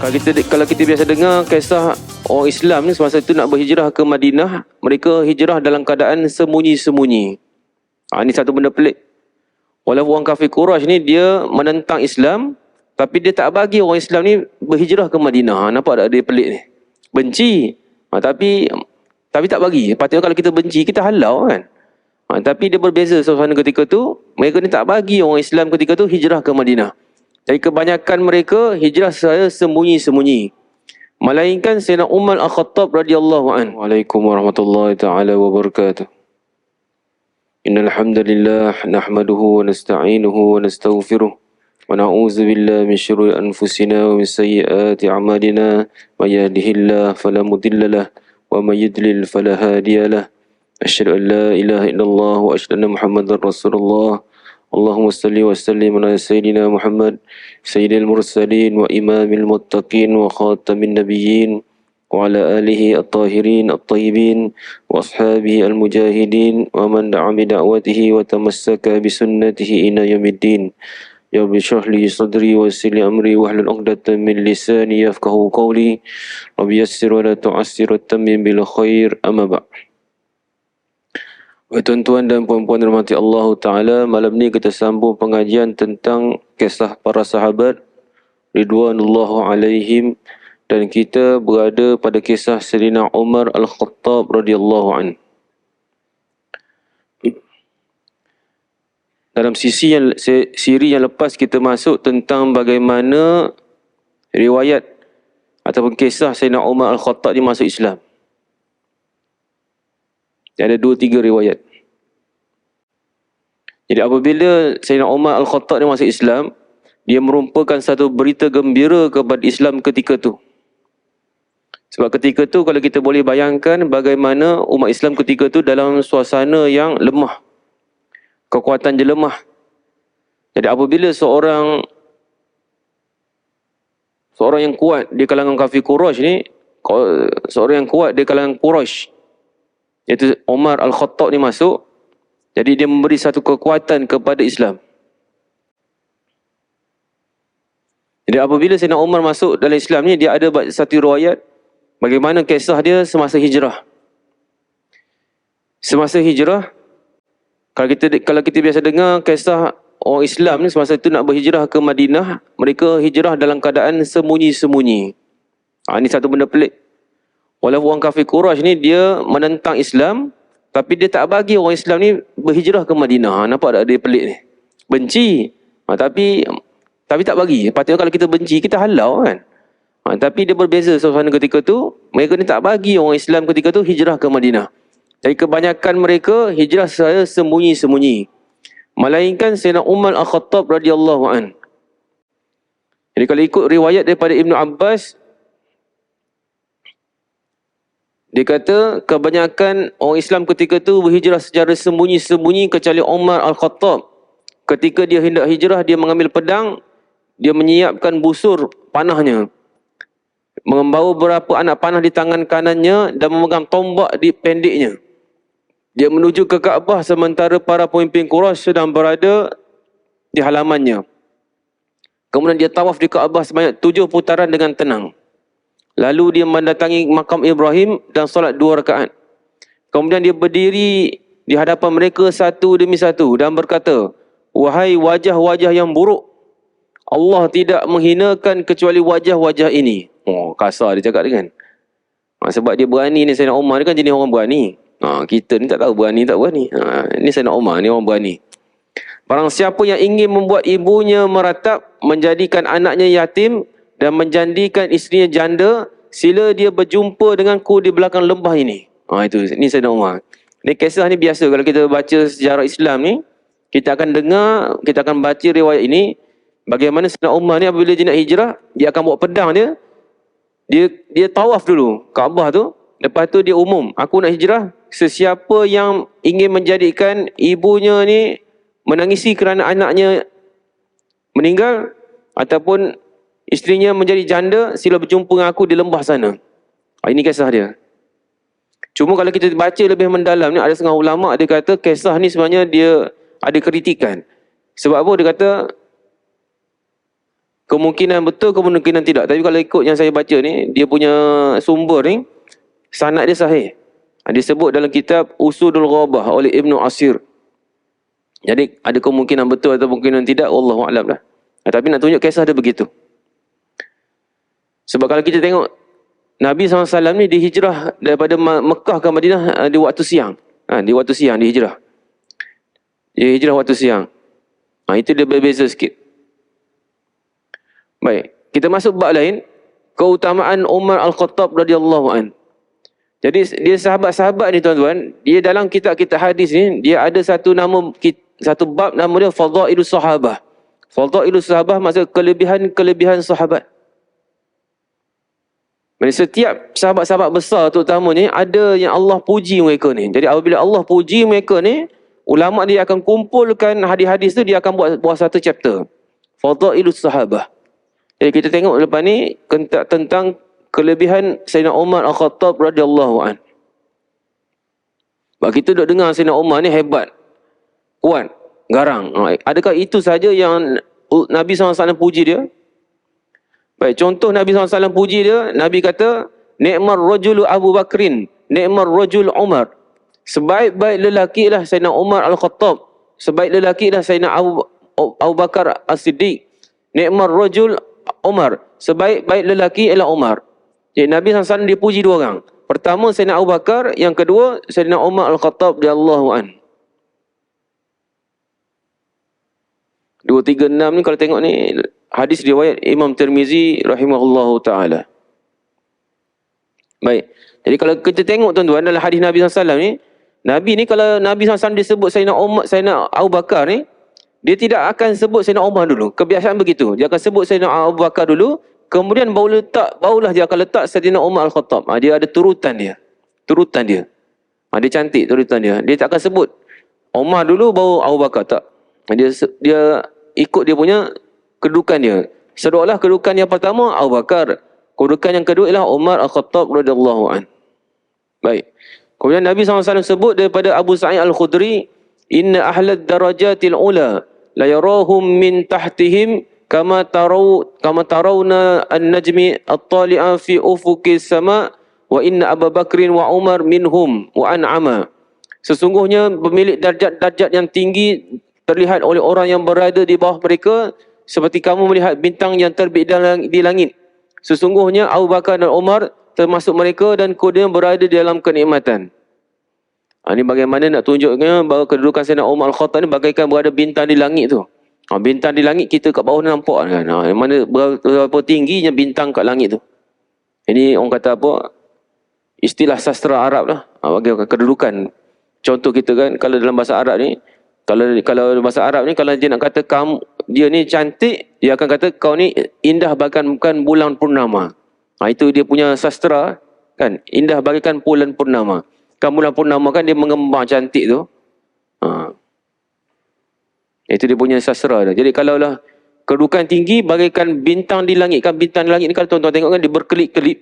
Kalau kita biasa dengar kisah orang Islam ni semasa itu nak berhijrah ke Madinah, mereka hijrah dalam keadaan sembunyi-sembunyi. Ini satu benda pelik. Walaupun orang kafir Quraisy ni dia menentang Islam, tapi dia tak bagi orang Islam ni berhijrah ke Madinah. Nampak tak dia pelik ni? Benci. Tapi tak bagi. Patutnya kalau kita benci, kita halau kan. Tapi dia berbeza suasana ketika tu. Mereka ni tak bagi orang Islam ketika tu hijrah ke Madinah. Jadi kebanyakan mereka hijrah secara sembunyi-sembunyi. Melainkan Sayyidina Umar Al-Khattab radhiyallahu anhu. Waalaikumsalam warahmatullahi taala wabarakatuh. Innal hamdalillah nahmaduhu wa nasta'inuhu wa nastaghfiruh wa na'udzu billahi min syururi anfusina wa min sayyiati a'malina may yahdihillahu fala mudilla lahu wa may yudlil fala hadiya lahu. Asyhadu an la ilaha illallah wa asyhadu anna Muhammadar Rasulullah. Allahumma salli wa sallim ala sayyidina Muhammad sayyidil mursalin wa imamil muttaqin wa khatamin nabiyyin wa ala alihi at-tahirin at-tayyibin wa ashabihi al-mujahidin wa man da'a bi da'watihi wa tamassaka bi sunnatihi ila yaumiddin. Ya rabbi shrah li sadri wa yassir li amri wahlul 'uqdatam min lisani yafqahu qawli. Rabbi yassir wa la tu'assir wa tammim bil khair. Amma ba'd. Tuan-tuan dan puan-puan dirahmati Allah Ta'ala, malam ni kita sambung pengajian tentang kisah para sahabat Ridwanullahu alaihim, dan kita berada pada kisah Sayyidina Umar Al-Khattab radhiyallahu an. Dalam siri yang lepas kita masuk tentang bagaimana riwayat ataupun kisah Sayyidina Umar Al-Khattab dia masuk Islam. Ada 2-3 riwayat. Jadi apabila Sayyidina Umar Al-Khattab dia masuk Islam, dia merupakan satu berita gembira kepada Islam ketika tu. Sebab ketika tu kalau kita boleh bayangkan bagaimana umat Islam ketika tu dalam suasana yang lemah. Kekuatan dia lemah. Jadi apabila seorang yang kuat di kalangan kafir Quraisy ni, seorang yang kuat di kalangan Quraisy, iaitu Umar Al-Khattab ni masuk, jadi dia memberi satu kekuatan kepada Islam. Jadi apabila Sayyidina Umar masuk dalam Islam ni, dia ada satu riwayat bagaimana kisah dia semasa hijrah. Semasa hijrah, kalau kita biasa dengar kisah orang Islam ni semasa itu nak berhijrah ke Madinah, mereka hijrah dalam keadaan sembunyi-sembunyi. Ini satu benda pelik. Walaupun orang kafir Quraisy ni dia menentang Islam, tapi dia tak bagi orang Islam ni berhijrah ke Madinah. Nampak tak dia pelik ni? Benci. Tapi tak bagi. Patutnya kalau kita benci, kita halau kan. Tapi dia berbeza suasana ketika tu. Mereka ni tak bagi orang Islam ketika tu hijrah ke Madinah. Jadi kebanyakan mereka hijrah secara sembunyi-sembunyi. Melainkan Sayyidina Umar Al-Khattab radhiyallahu an. Jadi kalau ikut riwayat daripada Ibnu Abbas, dia kata kebanyakan orang Islam ketika tu berhijrah secara sembunyi-sembunyi kecuali Umar Al-Khattab. Ketika dia hendak hijrah, dia mengambil pedang, dia menyiapkan busur panahnya, membawa beberapa anak panah di tangan kanannya dan memegang tombak di pendeknya. Dia menuju ke Kaabah sementara para pemimpin Quraisy sedang berada di halamannya. Kemudian dia tawaf di Kaabah sebanyak 7 putaran dengan tenang. Lalu dia mendatangi makam Ibrahim dan solat 2 rakaat. Kemudian dia berdiri di hadapan mereka satu demi satu dan berkata, "Wahai wajah-wajah yang buruk, Allah tidak menghinakan kecuali wajah-wajah ini." Kasar dia cakap kan. Sebab dia berani ni, Sayyidina Umar ni kan jenis orang berani. Kita ni tak tahu berani tak berani. Ni Sayyidina Umar ni orang berani. Barang siapa yang ingin membuat ibunya meratap, menjadikan anaknya yatim dan menjandikan isterinya janda, sila dia berjumpa denganku di belakang lembah ini. Ini Sayyidina Umar. Ini kisah ni biasa kalau kita baca sejarah Islam ni, kita akan dengar, kita akan baca riwayat ini, bagaimana Sayyidina Umar ni apabila dia nak hijrah, dia akan bawa pedang dia tawaf dulu Kaabah tu, lepas tu dia umum, aku nak hijrah, sesiapa yang ingin menjadikan ibunya ni menangisi kerana anaknya meninggal ataupun isterinya menjadi janda, sila berjumpa dengan aku di lembah sana. Ini kisah dia. Cuma kalau kita baca lebih mendalam ni, ada setengah ulama' dia kata kisah ni sebenarnya dia ada kritikan. Sebab apa? Dia kata kemungkinan betul, kemungkinan tidak. Tapi kalau ikut yang saya baca ni, dia punya sumber ni, sanad dia sahih. Disebut dalam kitab Usudul Ghabah oleh Ibnu Asir. Jadi ada kemungkinan betul atau kemungkinan tidak, wallahu a'lam lah. Tapi nak tunjuk kisah dia begitu. Sebab kalau kita tengok Nabi SAW ni dihijrah daripada Mekah ke Madinah di waktu siang. Di waktu siang dihijrah. Dia hijrah waktu siang. Itu dia berbeza sikit. Baik, kita masuk bab lain, keutamaan Umar Al-Khattab radhiyallahu an. Jadi dia sahabat-sahabat ni tuan-tuan, dia dalam kitab-kitab hadis ni dia ada satu bab nama dia Fadailus Sahabah. Fadailus Sahabah maksud kelebihan sahabat. Setiap sahabat-sahabat besar terutamanya ada yang Allah puji mereka ni. Jadi apabila Allah puji mereka ni, ulama dia akan kumpulkan hadis-hadis tu, dia akan buat satu chapter. Fadailus Sahabah. Jadi kita tengok lepas ni tentang kelebihan Sayyidina Umar Al-Khattab radhiyallahu an. Sebab kita duk dengar Sayyidina Umar ni hebat, kuat, garang. Adakah itu saja yang Nabi SAW puji dia? Baik, contoh Nabi SAW puji dia, Nabi kata, Ni'mar rajulu Abu Bakrin, Ni'mar rajul Umar. Sebaik-baik lelaki lah Sayyidina Umar Al-Khattab. Sebaik lelaki lah Sayyidina Abu Bakar As-Siddiq. Ni'mar rajul Umar. Sebaik-baik lelaki ialah Umar. Jadi Nabi SAW dipuji dua orang. Pertama Sayyidina Abu Bakar, yang kedua Sayyidina Umar Al-Khattab radhiyallahu an. 236 ni kalau tengok ni hadis riwayat Imam Tirmizi rahimahullahu taala. Baik. Jadi kalau kita tengok tuan-tuan dalam hadis Nabi SAW ni, Nabi ni kalau Nabi SAW disebut Sayyidina Umar, Sayyidina Abu Bakar ni, dia tidak akan sebut Sayyidina Umar dulu. Kebiasaan begitu. Dia akan sebut Sayyidina Abu Bakar dulu, kemudian barulah dia akan letak Sayyidina Umar Al-Khattab. Dia ada turutan dia. Turutan dia. Dia cantik turutan dia. Dia tak akan sebut Umar dulu baru Abu Bakar, tak. Dia ikut dia punya kedudukan dia. Seolah kedudukan yang pertama Abu Bakar, kedudukan yang kedua ialah Umar Al-Khattab radhiyallahu an. Baik. Kemudian Nabi SAW sebut daripada Abu Sa'id Al-Khudri, inna ahlad darajatil ula la yarahum min tahtihim kama tarawna an-najmi at-tali'a fi ufuqis sama wa inna Abu Bakrin wa Umar minhum wa an'ama. Sesungguhnya pemilik darjat-darjat yang tinggi terlihat oleh orang yang berada di bawah mereka seperti kamu melihat bintang yang terbit di langit. Sesungguhnya Abu Bakar dan Umar termasuk mereka dan keduanya berada di dalam kenikmatan. Ini bagaimana nak tunjuknya bahawa kedudukan Sayyidina Umar Al-Khattab ni bagaikan berada bintang di langit tu. Bintang di langit kita kat bawah nampak kan. Mana berapa tingginya bintang kat langit tu. Ini orang kata apa? Istilah sastra Arab lah. Bagi kedudukan. Contoh kita kan kalau dalam bahasa Arab ni, kalau bahasa Arab ni kalau dia nak kata kamu dia ni cantik, dia akan kata kau ni indah bagaikan bulan purnama. Itu dia punya sastra kan. Indah bagaikan bulan purnama. Kan bulan purnama kan dia mengembang cantik tu. Itu dia punya sastra dah. Jadi kalaulah kedudukan tinggi bagaikan bintang di langit. Kan bintang di langit ni kalau tuan-tuan tengok kan dia berkelip-kelip.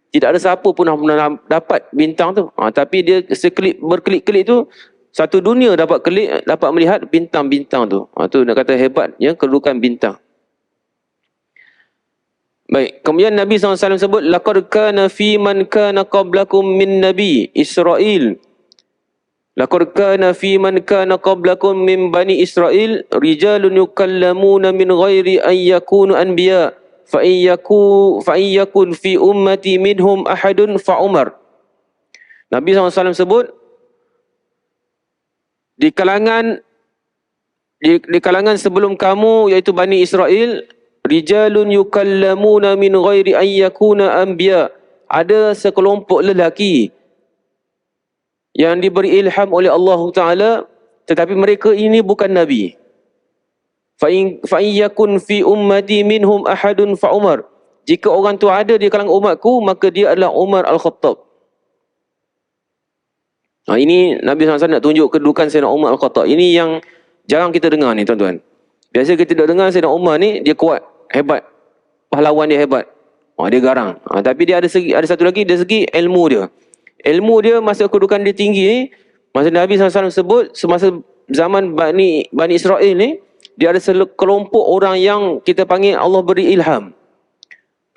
Tidak ada siapa pun pernah dapat bintang tu. Tapi dia berkelip-kelip tu, satu dunia dapat melihat bintang-bintang tu. Tu nak kata hebatnya kedudukan bintang. Baik, kemudian Nabi SAW sebut laqad kana fi man kana qablakum min nabi Israel. Laqad kana fi man kana qablakum min bani Israel rijalun yukallamuna min ghairi an yakunu anbiya fa in yakun fi ummati minhum ahadun fa Umar. Nabi SAW sebut di kalangan sebelum kamu iaitu Bani Israel, rijalun yukallamuna min ghairi an yakuna anbiya. Ada sekelompok lelaki yang diberi ilham oleh Allah Ta'ala tetapi mereka ini bukan Nabi. Fa in yakun fi ummati minhum ahadun fa Umar. Jika orang tu ada di kalangan umatku, maka dia adalah Umar Al-Khattab. Ini Nabi SAW nak tunjuk kedudukan Sayyidina Umar Al-Khattab. Ini yang jarang kita dengar ni tuan-tuan. Biasa kita dengar Sayyidina Umar ni, dia kuat, hebat. Pahlawan dia hebat. Dia garang. Tapi dia ada satu lagi, dari segi ilmu dia. Ilmu dia, masa kedudukan dia tinggi ni, masa Nabi SAW sebut, semasa zaman Bani Israel ni, dia ada sekelompok orang yang kita panggil Allah beri ilham.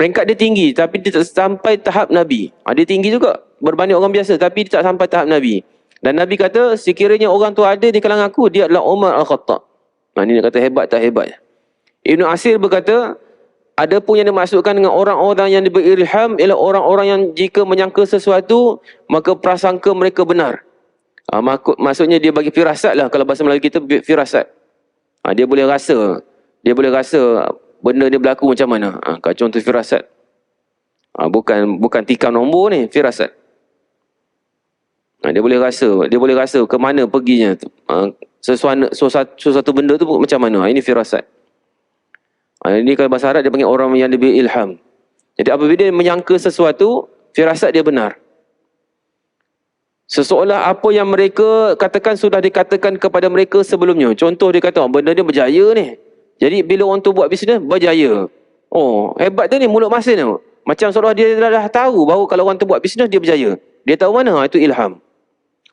Peringkat dia tinggi tapi dia tak sampai tahap Nabi. Dia tinggi juga berbanding orang biasa tapi dia tak sampai tahap Nabi. Dan Nabi kata sekiranya orang tu ada di kalangan aku, dia adalah Umar Al-Khattab. Ini dia kata hebat tak hebat. Ibn Asir berkata, ada pun yang dimaksudkan dengan orang-orang yang diberi ilham ialah orang-orang yang jika menyangka sesuatu maka prasangka mereka benar. Maksudnya dia bagi firasat lah, kalau bahasa Melayu kita firasat. Dia boleh rasa benda ni berlaku macam mana. Contoh firasat. Bukan tikam nombor ni, firasat. Dia boleh rasa ke mana perginya sesuatu benda tu macam mana. Ini firasat. Ini kalau bahasa Arab dia panggil orang yang diberi ilham. Jadi apabila dia menyangka sesuatu, firasat dia benar. Seseolah apa yang mereka katakan sudah dikatakan kepada mereka sebelumnya. Contoh dia kata, benda dia berjaya ni. Jadi bila orang tu buat bisnes, berjaya. Oh, hebat dia ni, mulut masin tu. Macam seolah dia dah tahu bahawa kalau orang tu buat bisnes, dia berjaya. Dia tahu mana? Itu ilham.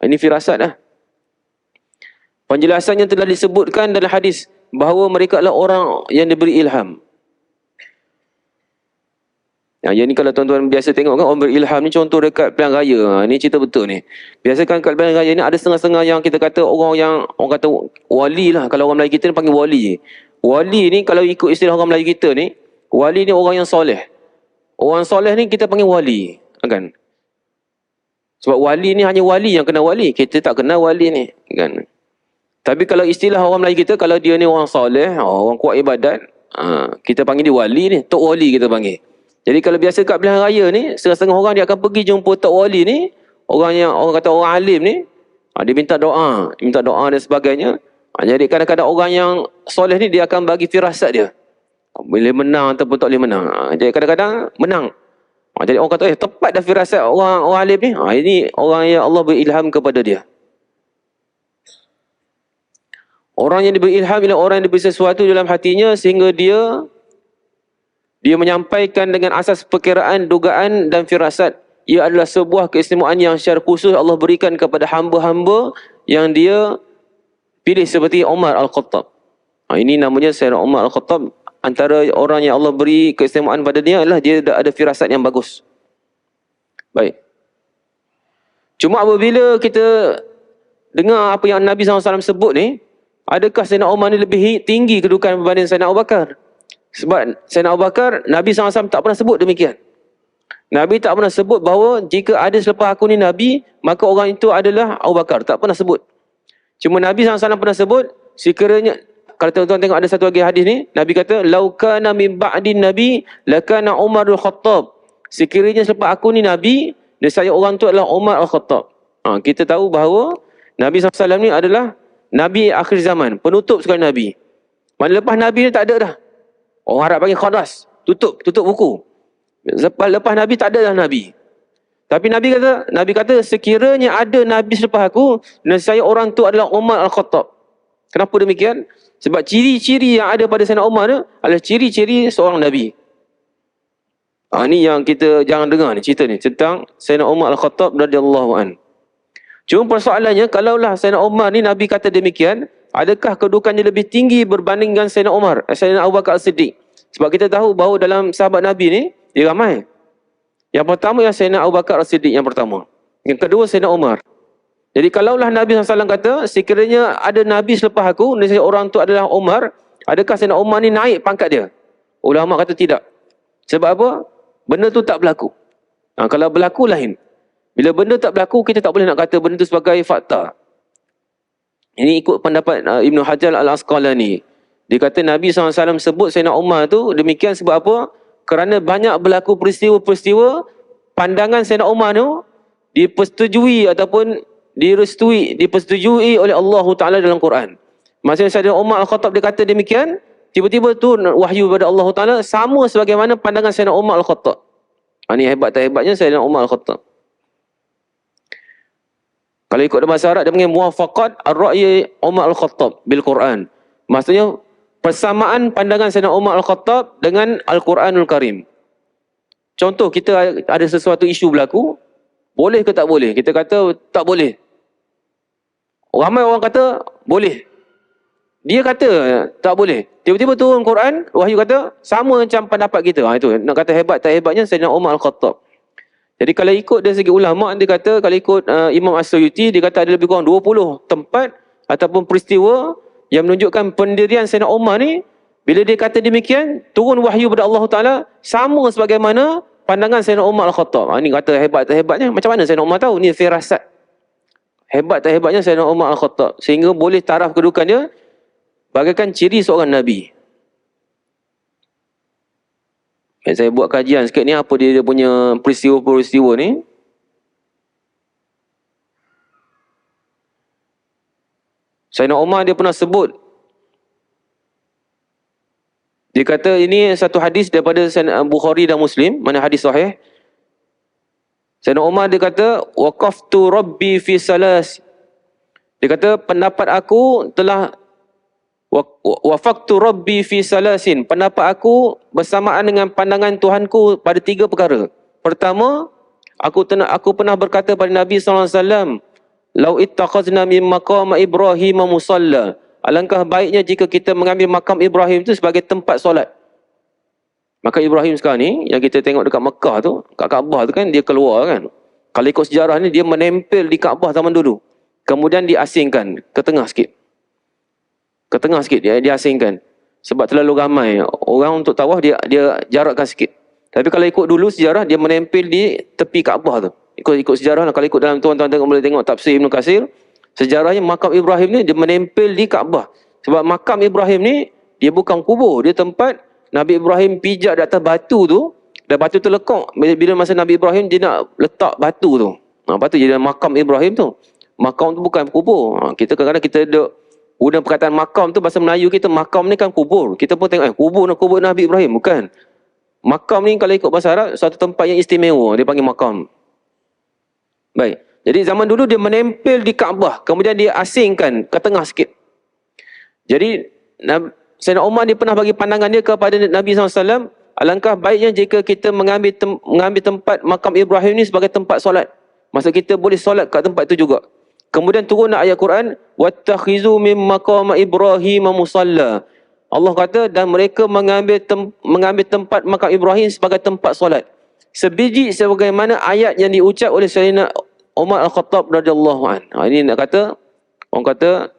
Ini firasat lah. Penjelasannya telah disebutkan dalam hadis bahawa mereka adalah orang yang diberi ilham. Yang ni kalau tuan-tuan biasa tengok kan, orang berilham ni contoh dekat pilihan raya. Ni cerita betul ni. Biasa kan kat pilihan raya ni ada setengah-setengah yang kita kata orang kata wali lah. Kalau orang Melayu kita ni panggil wali. Wali ni kalau ikut istilah orang Melayu kita ni, wali ni orang yang soleh. Orang soleh ni kita panggil wali. Kan? Sebab wali ni hanya wali yang kenal wali. Kita tak kenal wali ni. Kan? Tapi kalau istilah orang Melayu kita, kalau dia ni orang soleh, orang kuat ibadat, kita panggil dia wali ni. Tok wali kita panggil. Jadi kalau biasa kat pilihan raya ni, setengah-setengah orang dia akan pergi jumpa Tok Wali ni, orang kata orang alim ni, dia minta doa dan sebagainya. Jadi kadang-kadang orang yang soleh ni dia akan bagi firasat dia. Boleh menang ataupun tak boleh menang. Jadi kadang-kadang menang. Jadi orang kata, tepat dah firasat orang alim ni. Ini orang yang Allah beri ilham kepada dia. Orang yang diberi ilham ialah orang yang diberi sesuatu dalam hatinya sehingga dia menyampaikan dengan asas perkiraan, dugaan dan firasat. Ia adalah sebuah keistimewaan yang secara khusus Allah berikan kepada hamba-hamba yang dia pilih seperti Umar Al-Khattab. Ini namanya Sayyidina Umar Al-Khattab. Antara orang yang Allah beri keistimewaan pada dia adalah dia ada firasat yang bagus. Baik. Cuma apabila kita dengar apa yang Nabi SAW sebut ni, adakah Sayyidina Umar ni lebih tinggi kedudukan berbanding Sayyidina Abu Bakar? Sebab Sayyidina Abu Bakar, Nabi SAW tak pernah sebut demikian. Nabi tak pernah sebut bahawa jika ada selepas aku ni Nabi, maka orang itu adalah Abu Bakar. Tak pernah sebut. Cuma Nabi SAW pernah sebut, sekiranya, kalau tuan-tuan tengok ada satu lagi hadis ni, Nabi kata, laukana min ba'din Nabi, lakana Umarul Khattab. Sekiranya selepas aku ni Nabi, nescaya orang tu adalah Umar Al-Khattab. Kita tahu bahawa Nabi SAW ni adalah Nabi akhir zaman, penutup sekali Nabi. Mana lepas Nabi ni tak ada dah. Orang Arab panggil khadas, tutup buku. Lepas Nabi tak ada dah Nabi. Tapi Nabi kata sekiranya ada Nabi selepas aku, nescaya orang tu adalah Umar Al-Khattab. Kenapa demikian? Sebab ciri-ciri yang ada pada Sayyidina Umar tu adalah ciri-ciri seorang Nabi. Ni yang kita jangan dengar ni, cerita ni tentang Sayyidina Umar Al-Khattab radhiyallahu an. Cuma persoalannya, kalaulah Sayyidina Umar ni Nabi kata demikian, adakah kedudukannya lebih tinggi berbandingkan Sayyidina Abu Bakar As-Siddiq? Sebab kita tahu bahawa dalam sahabat Nabi ni, dia ramai. Yang pertama yang Sayyidina Abu Bakar As-Siddiq yang pertama. Yang kedua Sayyidina Umar. Jadi kalaulah Nabi SAW kata, sekiranya ada Nabi selepas aku, nescaya orang tu adalah Umar, adakah Sayyidina Umar ni naik pangkat dia? Ulama kata tidak. Sebab apa? Benda tu tak berlaku. Kalau berlaku lain. Bila benda tak berlaku, kita tak boleh nak kata benda tu sebagai fakta. Ini ikut pendapat Ibn Hajar Al-Asqalani. Dia kata Nabi SAW sebut Sayyidina Umar tu demikian sebab apa? Kerana banyak berlaku peristiwa-peristiwa, pandangan Sayyidina Umar tu dipersetujui ataupun dipersetujui oleh Allah Ta'ala dalam Quran. Maksudnya Sayyidina Umar Al-Khattab dia kata demikian, tiba-tiba tu wahyu daripada Allah Ta'ala sama sebagaimana pandangan Sayyidina Umar Al-Khattab. Ini hebat tak hebatnya Sayyidina Umar Al-Khattab. Kalau ikut dalam bahasa Arab dia panggil muwafaqat ar-ra'yi Umar Al-Khattab bil Quran. Maksudnya persamaan pandangan Sayyidina Umar Al-Khattab dengan Al-Quranul Karim. Contoh, kita ada sesuatu isu berlaku, boleh ke tak boleh? Kita kata tak boleh. Ramai orang kata boleh. Dia kata tak boleh. Tiba-tiba turun Quran, wahyu kata sama macam pendapat kita. Itu nak kata hebat tak hebatnya Sayyidina Umar Al-Khattab. Jadi kalau ikut dari segi ulama, dia kata kalau ikut Imam As-Suyuti, dia kata ada lebih kurang 20 tempat ataupun peristiwa yang menunjukkan pendirian Sayyidina Umar ni. Bila dia kata demikian, turun wahyu pada Allah Ta'ala sama sebagaimana pandangan Sayyidina Umar Al-Khattab. Ini kata hebat tak hebatnya. Macam mana Sayyidina Umar tahu? Ni firasat. Hebat tak hebatnya Sayyidina Umar Al-Khattab. Sehingga boleh taraf kedudukan dia bagaikan ciri seorang Nabi. Saya buat kajian sikit ni, apa dia punya peristiwa-peristiwa ni. Sayyidina Umar dia pernah sebut, dia kata ini satu hadis daripada Bukhari dan Muslim, mana hadis sahih. Sayyidina Umar dia kata, waqaftu rabbi fi salas. Dia kata pendapat aku telah wafaqtu rabbi fi salasin. Pendapat aku bersamaan dengan pandangan Tuhanku pada 3 perkara. Pertama, aku pernah berkata pada Nabi SAW, lau ittakhazna min maqam Ibrahim musalla. Alangkah baiknya jika kita mengambil makam Ibrahim itu sebagai tempat solat. Makam Ibrahim sekarang ni yang kita tengok dekat Mekah tu, kat Kaabah tu kan, dia keluar kan. Kalau ikut sejarah ni, dia menempel di Kaabah zaman dulu. Kemudian diasingkan ke tengah sikit. Ke tengah sikit dia asingkan. Sebab terlalu ramai orang untuk tawaf, dia jarakkan sikit. Tapi kalau ikut dulu sejarah, dia menempel di tepi Kaabah tu. Ikut sejarah lah. Kalau ikut dalam tuan-tuan boleh tengok tafsir Ibn Katsir, sejarahnya makam Ibrahim ni dia menempel di Kaabah. Sebab makam Ibrahim ni dia bukan kubur, dia tempat Nabi Ibrahim pijak di atas batu tu, dan batu tu lekuk. Bila masa Nabi Ibrahim dia nak letak batu tu, batu jadi makam Ibrahim tu. Makam tu bukan kubur. Kita kadang-kadang kita duduk guna perkataan makam tu, bahasa Melayu kita makam ni kan kubur. Kita pun tengok kubur Nabi Ibrahim. Bukan. Makam ni kalau ikut bahasa Arab, suatu tempat yang istimewa, dia panggil makam. Baik. Jadi zaman dulu dia menempel di Kaabah, kemudian dia asingkan ke tengah sikit. Jadi Sayyidina Umar dia pernah bagi pandangan dia kepada Nabi SAW, alangkah baiknya jika kita mengambil tempat makam Ibrahim ni sebagai tempat solat. Maksud kita boleh solat kat tempat itu juga. Kemudian turunlah ayat Quran, wattakhizu mim maqam Ibrahim musalla. Allah kata, dan mereka mengambil tempat makam Ibrahim sebagai tempat solat. Sebiji sebagaimana ayat yang diucap oleh Sayyidina Umar Al-Khattab radhiyallahu an. Ini nak kata, orang kata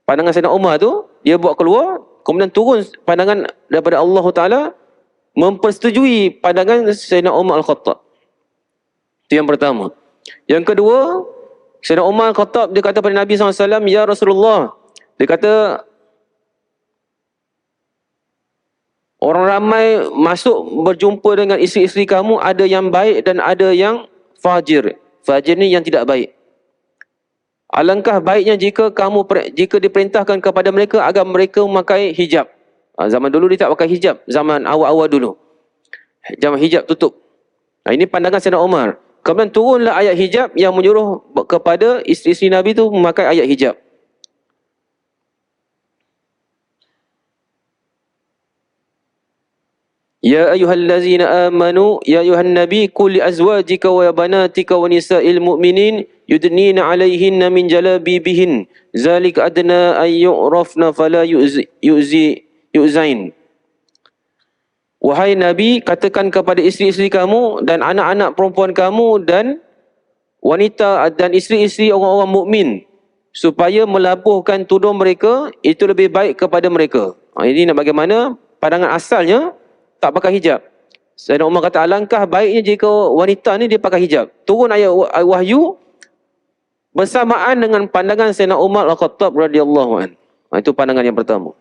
pandangan Sayyidina Umar tu dia buat keluar, kemudian turun pandangan daripada Allah Taala mempersetujui pandangan Sayyidina Umar Al-Khattab. Itu yang pertama. Yang kedua, Sayyidina Umar Al-Khattab dia kata pada Nabi SAW, ya Rasulullah, dia kata orang ramai masuk berjumpa dengan isteri-isteri kamu, ada yang baik dan ada yang fajir. Fajir ni yang tidak baik. Alangkah baiknya jika diperintahkan kepada mereka agar mereka memakai hijab. Zaman dulu dia tak pakai hijab, zaman awal-awal dulu. Zaman hijab tutup. Ini pandangan Sayyidina Umar. Kemudian turunlah ayat hijab yang menyuruh kepada isteri-isteri Nabi tu memakai ayat hijab. Ya ayyuhallazina amanu ya ayyuhan nabi qul li azwajika wa banatika wa nisa'il mu'minin yudnina 'alaihinna min jalabibihin zalika adna ay yu'rafna fala yu'zain. Wahai Nabi, katakan kepada isteri-isteri kamu dan anak-anak perempuan kamu dan wanita dan isteri-isteri orang-orang mukmin supaya melabuhkan tudung mereka, itu lebih baik kepada mereka. Ini nak bagaimana pandangan asalnya tak pakai hijab. Sayyidina Umar kata alangkah baiknya jika wanita ni dia pakai hijab. Turun ayat wahyu bersamaan dengan pandangan Sayyidina Umar Al-Khattab radhiyallahu an. Itu pandangan yang pertama.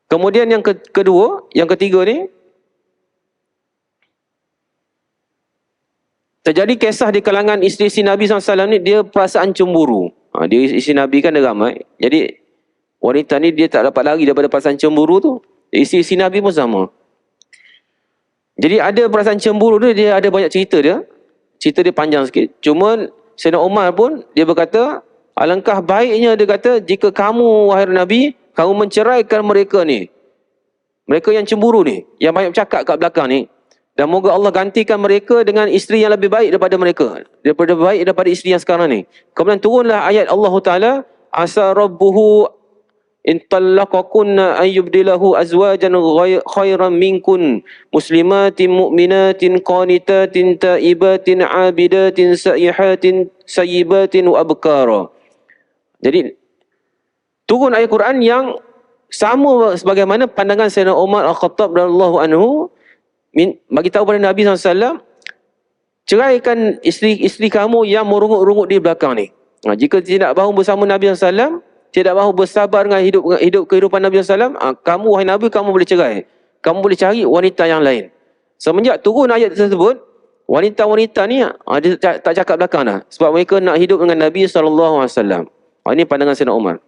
Kemudian yang kedua, yang ketiga ni, terjadi kisah di kalangan isteri-isteri Nabi SAW ni, dia perasaan cemburu. Dia isteri Nabi kan ada ramai. Jadi wanita ni dia tak dapat lari daripada perasaan cemburu tu. Isteri-isteri Nabi pun sama. Jadi ada perasaan cemburu dia ada banyak cerita dia. Cerita dia panjang sikit. Cuma Sayyidina Umar pun dia berkata, alangkah baiknya dia kata jika kamu wahai Nabi, kamu menceraikan mereka ni. Mereka yang cemburu ni, yang banyak bercakap kat belakang ni. Dan moga Allah gantikan mereka dengan isteri yang lebih baik daripada mereka. Daripada isteri yang sekarang ni. Kemudian turunlah ayat Allah Ta'ala, asa rabbuhu in talaqakunna an yubdilahu azwajan khairan minkun muslimatin mu'minatin qanitatin taibatin abidatin saihatin sayyibatin wa abkara. Jadi turun ayat Quran yang sama sebagaimana pandangan Sayyidina Umar Al-Khattab radhiyallahu anhu bagi tahu pada Nabi SAW, ceraikan isteri kamu yang merungut-rungut di belakang ni. Jika tidak mahu bersama Nabi SAW, tidak mahu bersabar dengan hidup kehidupan Nabi SAW, kamu wahai Nabi, kamu boleh cerai. Kamu boleh cari wanita yang lain. Semenjak turun ayat tersebut, wanita-wanita ni dia tak cakap belakang dah. Sebab mereka nak hidup dengan Nabi SAW. Ini pandangan Sayyidina Umar.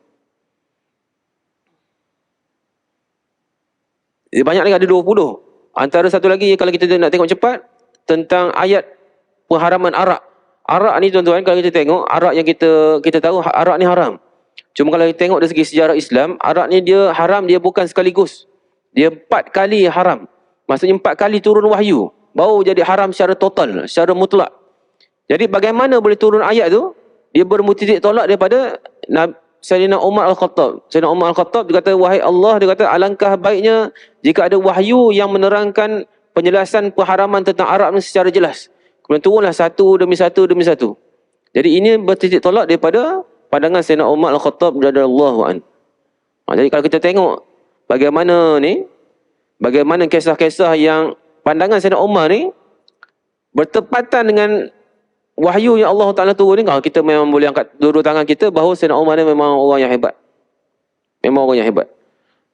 Banyak lagi, ada 20. Antara satu lagi kalau kita nak tengok cepat tentang ayat pengharaman arak. Arak ni tuan-tuan, kalau kita tengok arak yang kita tahu arak ni haram. Cuma kalau kita tengok dari segi sejarah Islam, arak ni dia haram, dia bukan sekaligus. Dia 4 kali haram. Maksudnya 4 kali turun wahyu baru jadi haram secara total, secara mutlak. Jadi bagaimana boleh turun ayat tu? Dia bermutitik tolak daripada Sayyidina Umar Al-Khattab. Sayyidina Umar Al-Khattab dia kata, wahai Allah, dia kata alangkah baiknya jika ada wahyu yang menerangkan penjelasan pengharaman tentang arak ni secara jelas. Kemudian turunlah satu demi satu demi satu. Jadi ini bertitik tolak daripada pandangan Sayyidina Umar Al-Khattab radhiyallahu anhu. Jadi kalau kita tengok bagaimana kisah-kisah yang pandangan Sayyidina Umar ni bertepatan dengan wahyu yang Allah Ta'ala turun ni, kita memang boleh angkat dua-dua tangan kita bahawa Sayyidina Umar ni memang orang yang hebat. Memang orang yang hebat.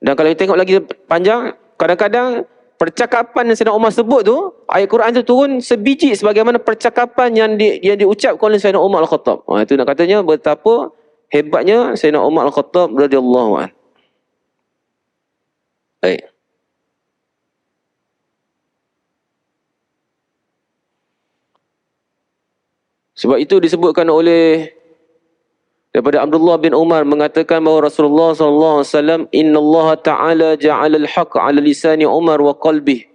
Dan kalau kita tengok lagi panjang, kadang-kadang percakapan yang Sayyidina Umar sebut tu, ayat Quran tu turun sebiji sebagaimana percakapan yang diucapkan oleh Sayyidina Umar Al-Khattab. Itu nak katanya betapa hebatnya Sayyidina Umar Al-Khattab radhiyallahu anhu. Baik. Sebab itu disebutkan oleh daripada Abdullah bin Umar mengatakan bahawa Rasulullah sallallahu alaihi wasallam, innallaha ta'ala ja'ala al-haqq 'ala lisani Umar wa qalbihi.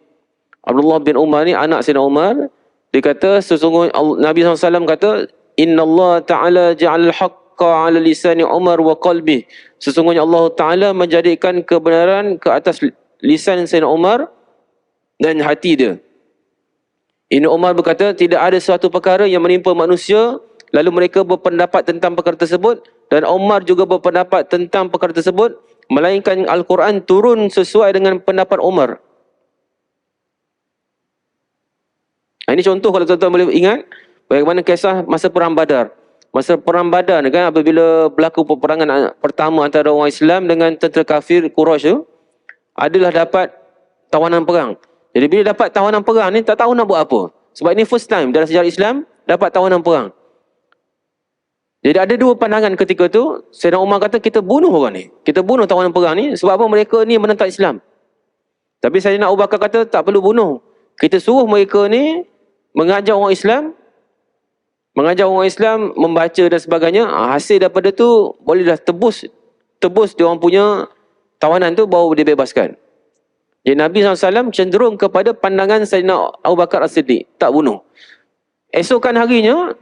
Abdullah bin Umar ni anak Sayyidina Umar, dia kata sesungguhnya Nabi SAW kata, innallaha ta'ala ja'ala al-haqqa 'ala lisani Umar wa qalbihi. Sesungguhnya Allah Ta'ala menjadikan kebenaran ke atas lisan Sayyidina Umar dan hati dia. Ibn Umar berkata, tidak ada suatu perkara yang menimpa manusia lalu mereka berpendapat tentang perkara tersebut, dan Umar juga berpendapat tentang perkara tersebut, melainkan Al-Quran turun sesuai dengan pendapat Umar. Ini contoh kalau tuan-tuan boleh ingat bagaimana kisah masa Perang Badar. Masa Perang Badar kan, apabila berlaku peperangan pertama antara orang Islam dengan tentera kafir Quraisy tu, adalah dapat tawanan perang. Jadi bila dapat tawanan perang ni, tak tahu nak buat apa. Sebab ini first time dalam sejarah Islam dapat tawanan perang. Jadi ada dua pandangan ketika tu. Sayyidina Umar kata, kita bunuh orang ni. Kita bunuh tawanan perang ni. Sebab apa? Mereka ni menentang Islam. Tapi Sayyidina Abu Bakar kata, tak perlu bunuh. Kita suruh mereka ni mengajar orang Islam. Mengajar orang Islam, membaca dan sebagainya. Hasil daripada tu, bolehlah tebus dia orang punya tawanan tu, baru dibebaskan. Jadi Nabi SAW cenderung kepada pandangan Sayyidina Abu Bakar As-Siddiq, tak bunuh. Esokan harinya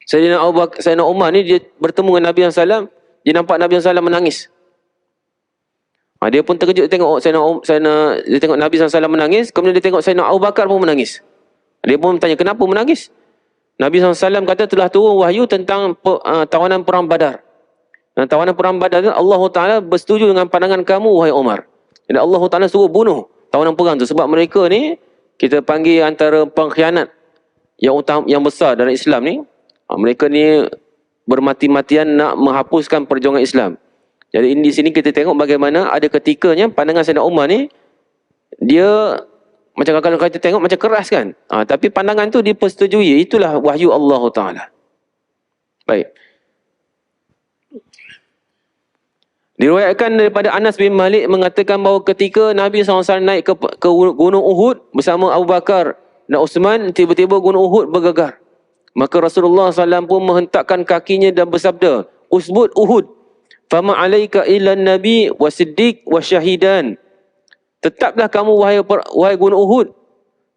Sayyidina Umar ni dia bertemu dengan Nabi SAW, dia nampak Nabi SAW menangis. Dia pun terkejut tengok dia tengok Nabi SAW menangis, kemudian dia tengok Sayyidina Abu Bakar pun menangis. Dia pun bertanya, kenapa menangis? Nabi SAW kata telah turun wahyu tentang tawanan Perang Badar. Dan tawanan Perang Badar itu Allah Ta'ala bersetuju dengan pandangan kamu, wahai Umar. Jadi Allah Ta'ala suruh bunuh tawanan perang itu. Sebab mereka ni, kita panggil antara pengkhianat yang besar dalam Islam ni. Mereka ni bermati-matian nak menghapuskan perjuangan Islam. Jadi di sini kita tengok bagaimana ada ketikanya pandangan Sayyidina Umar ni, dia macam kalau kita tengok macam keras kan. Tapi pandangan tu dipersetujui. Itulah wahyu Allah Ta'ala. Baik. Diriwayatkan daripada Anas bin Malik mengatakan bahawa ketika Nabi SAW naik ke Gunung Uhud bersama Abu Bakar dan Uthman, tiba-tiba Gunung Uhud bergegar. Maka Rasulullah SAW pun menghentakkan kakinya dan bersabda, Usbud Uhud, fama alaika illa nabi wa siddiq wa syahidan. Tetaplah kamu wahai Gunung Uhud,